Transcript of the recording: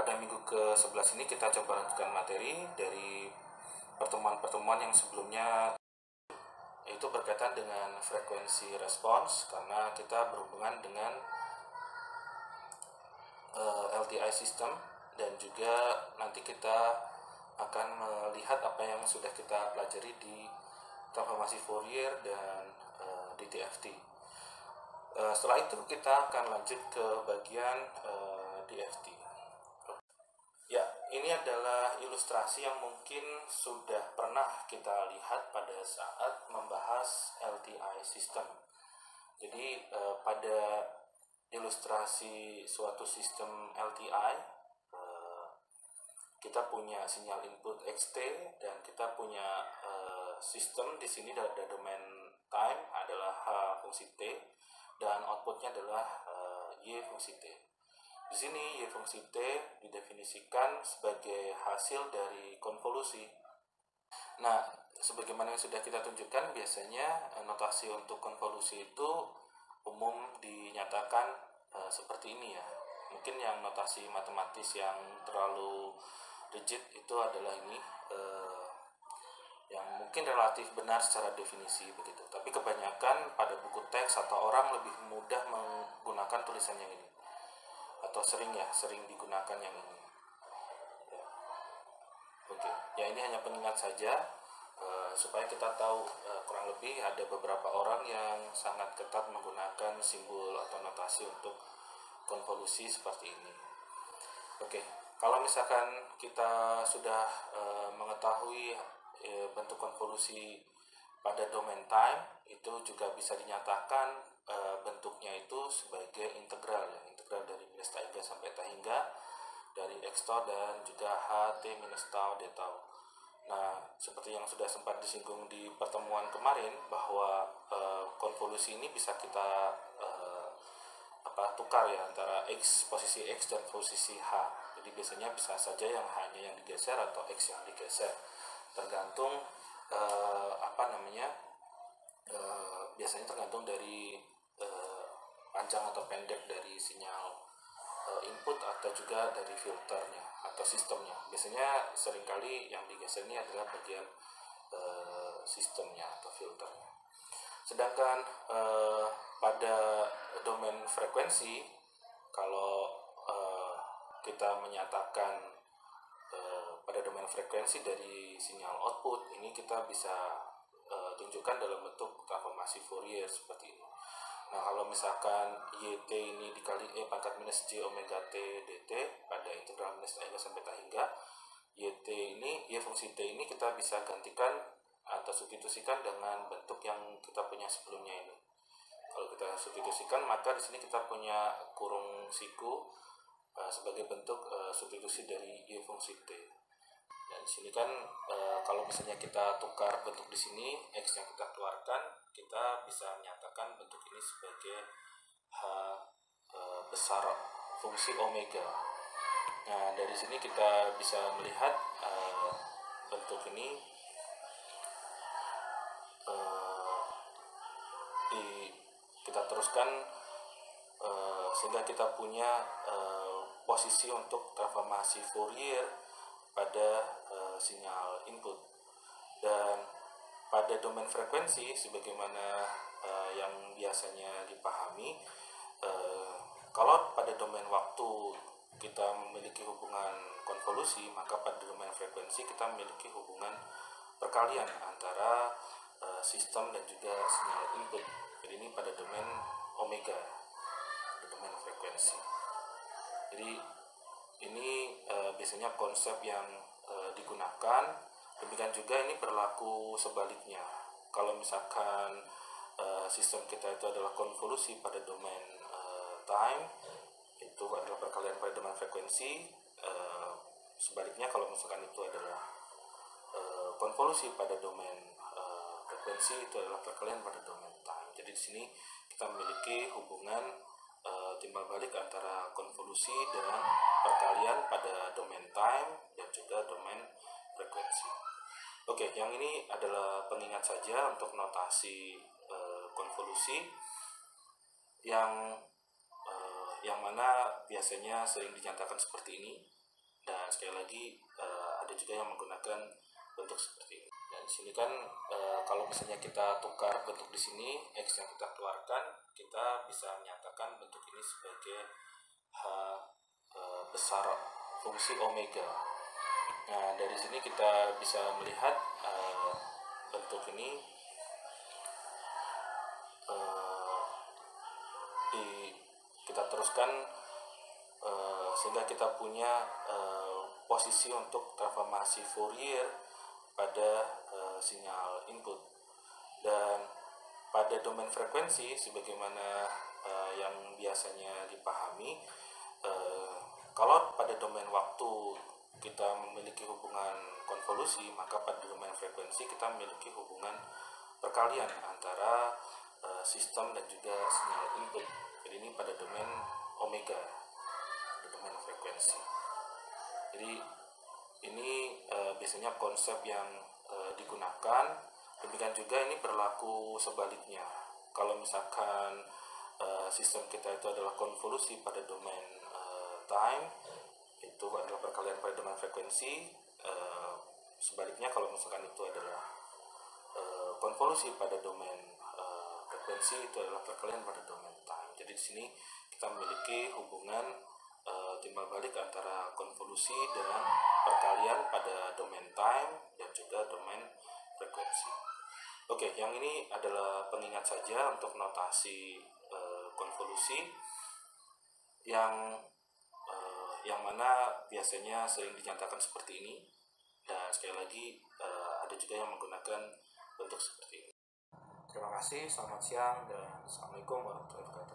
pada minggu ke-11 ini kita coba lanjutkan materi dari pertemuan-pertemuan yang sebelumnya, yaitu berkaitan dengan frekuensi respons, karena kita berhubungan dengan LTI system, dan juga nanti kita akan melihat apa yang sudah kita pelajari di transformasi Fourier dan DTFT. Setelah itu kita akan lanjut ke bagian DFT. Ya, ini adalah ilustrasi yang mungkin sudah pernah kita lihat pada saat membahas LTI system. Jadi pada ilustrasi suatu sistem LTI, kita punya sinyal input XT dan kita punya sistem di sini ada domain time adalah H fungsi T dan outputnya adalah Y fungsi T. Di sini Y fungsi T didefinisikan sebagai hasil dari konvolusi. Nah, sebagaimana yang sudah kita tunjukkan, biasanya notasi untuk konvolusi itu umum dinyatakan seperti ini ya. Mungkin yang notasi matematis yang terlalu rigid itu adalah ini, yang mungkin relatif benar secara definisi begitu. Tapi kebanyakan pada buku teks atau orang lebih mudah menggunakan tulisan yang ini, atau sering digunakan yang ini. Ya. Oke, ya ini hanya pengingat saja supaya kita tahu kurang lebih ada beberapa orang yang sangat ketat menggunakan simbol atau notasi untuk konvolusi seperti ini. Oke, kalau misalkan kita sudah mengetahui bentuk konvolusi pada domain time, itu juga bisa dinyatakan bentuknya itu sebagai integral ya, integral dari minus tau hingga sampai tau hingga dari x tau dan juga h t minus tau d tau. Nah, seperti yang sudah sempat disinggung di pertemuan kemarin, bahwa konvolusi ini bisa kita tukar ya antara x, posisi x dan posisi h. Jadi biasanya bisa saja yang h-nya yang digeser atau x yang digeser, tergantung biasanya tergantung dari panjang atau pendek dari sinyal input atau juga dari filternya atau sistemnya. Biasanya seringkali yang digeser ini adalah bagian sistemnya atau filternya. Sedangkan pada domain frekuensi, kalau kita menyatakan pada domain frekuensi dari sinyal output ini, kita bisa tunjukkan dalam bentuk transformasi Fourier seperti ini. Nah, kalau misalkan YT ini dikali E pangkat minus J omega T dt pada integral minus tau hingga sampai tau hingga, YT ini, Y fungsi T ini kita bisa gantikan atau substitusikan dengan bentuk yang kita punya sebelumnya ini. Kalau kita substitusikan, maka di sini kita punya kurung siku sebagai bentuk substitusi dari Y fungsi T. Dan di sini kan kalau misalnya kita tukar bentuk di sini, x yang kita keluarkan, kita bisa menyatakan bentuk ini sebagai h besar fungsi omega. Nah, dari sini kita bisa melihat bentuk ini kita teruskan sehingga kita punya posisi untuk transformasi Fourier pada sinyal input. Dan pada domain frekuensi, sebagaimana yang biasanya dipahami, kalau pada domain waktu kita memiliki hubungan konvolusi, maka pada domain frekuensi kita memiliki hubungan perkalian antara sistem dan juga sinyal input. Jadi ini pada domain omega, pada domain frekuensi. Jadi ini biasanya konsep yang digunakan. Demikian juga ini berlaku sebaliknya. Kalau misalkan sistem kita itu adalah konvolusi pada domain time, itu adalah perkalian pada domain frekuensi. Sebaliknya, kalau misalkan itu adalah konvolusi pada domain frekuensi, itu adalah perkalian pada domain time. Jadi di sini kita memiliki hubungan timbal balik antara konvolusi dan perkalian pada domain time dan juga domain frekuensi. Oke, yang ini adalah pengingat saja untuk notasi konvolusi yang mana biasanya sering dinyatakan seperti ini. Dan sekali lagi ada juga yang menggunakan bentuk seperti ini. Dan di sini kan kalau misalnya kita tukar bentuk di sini, X yang kita keluarkan, kita bisa menyatakan bentuk ini sebagai H besar fungsi omega. Nah, dari sini kita bisa melihat bentuk ini kita teruskan sehingga kita punya posisi untuk transformasi Fourier pada sinyal input. Dan pada domain frekuensi sebagaimana yang biasanya dipahami, kalau pada domain waktu kita memiliki hubungan konvolusi, maka pada domain frekuensi kita memiliki hubungan perkalian antara sistem dan juga sinyal input. Jadi ini pada domain omega, pada domain frekuensi. Jadi ini biasanya konsep yang digunakan. Demikian juga ini berlaku sebaliknya. Kalau misalkan sistem kita itu adalah konvolusi pada domain time, itu adalah perkalian pada domain frekuensi. Sebaliknya kalau misalkan itu adalah konvolusi pada domain frekuensi, itu adalah perkalian pada domain time. Jadi di sini kita memiliki hubungan timbal balik antara konvolusi dengan perkalian pada domain time dan juga domain frekuensi. Oke, yang ini adalah pengingat saja untuk notasi konvolusi yang mana biasanya sering dinyatakan seperti ini. Dan sekali lagi ada juga yang menggunakan bentuk seperti ini. Terima kasih, selamat siang, dan assalamualaikum warahmatullahi wabarakatuh.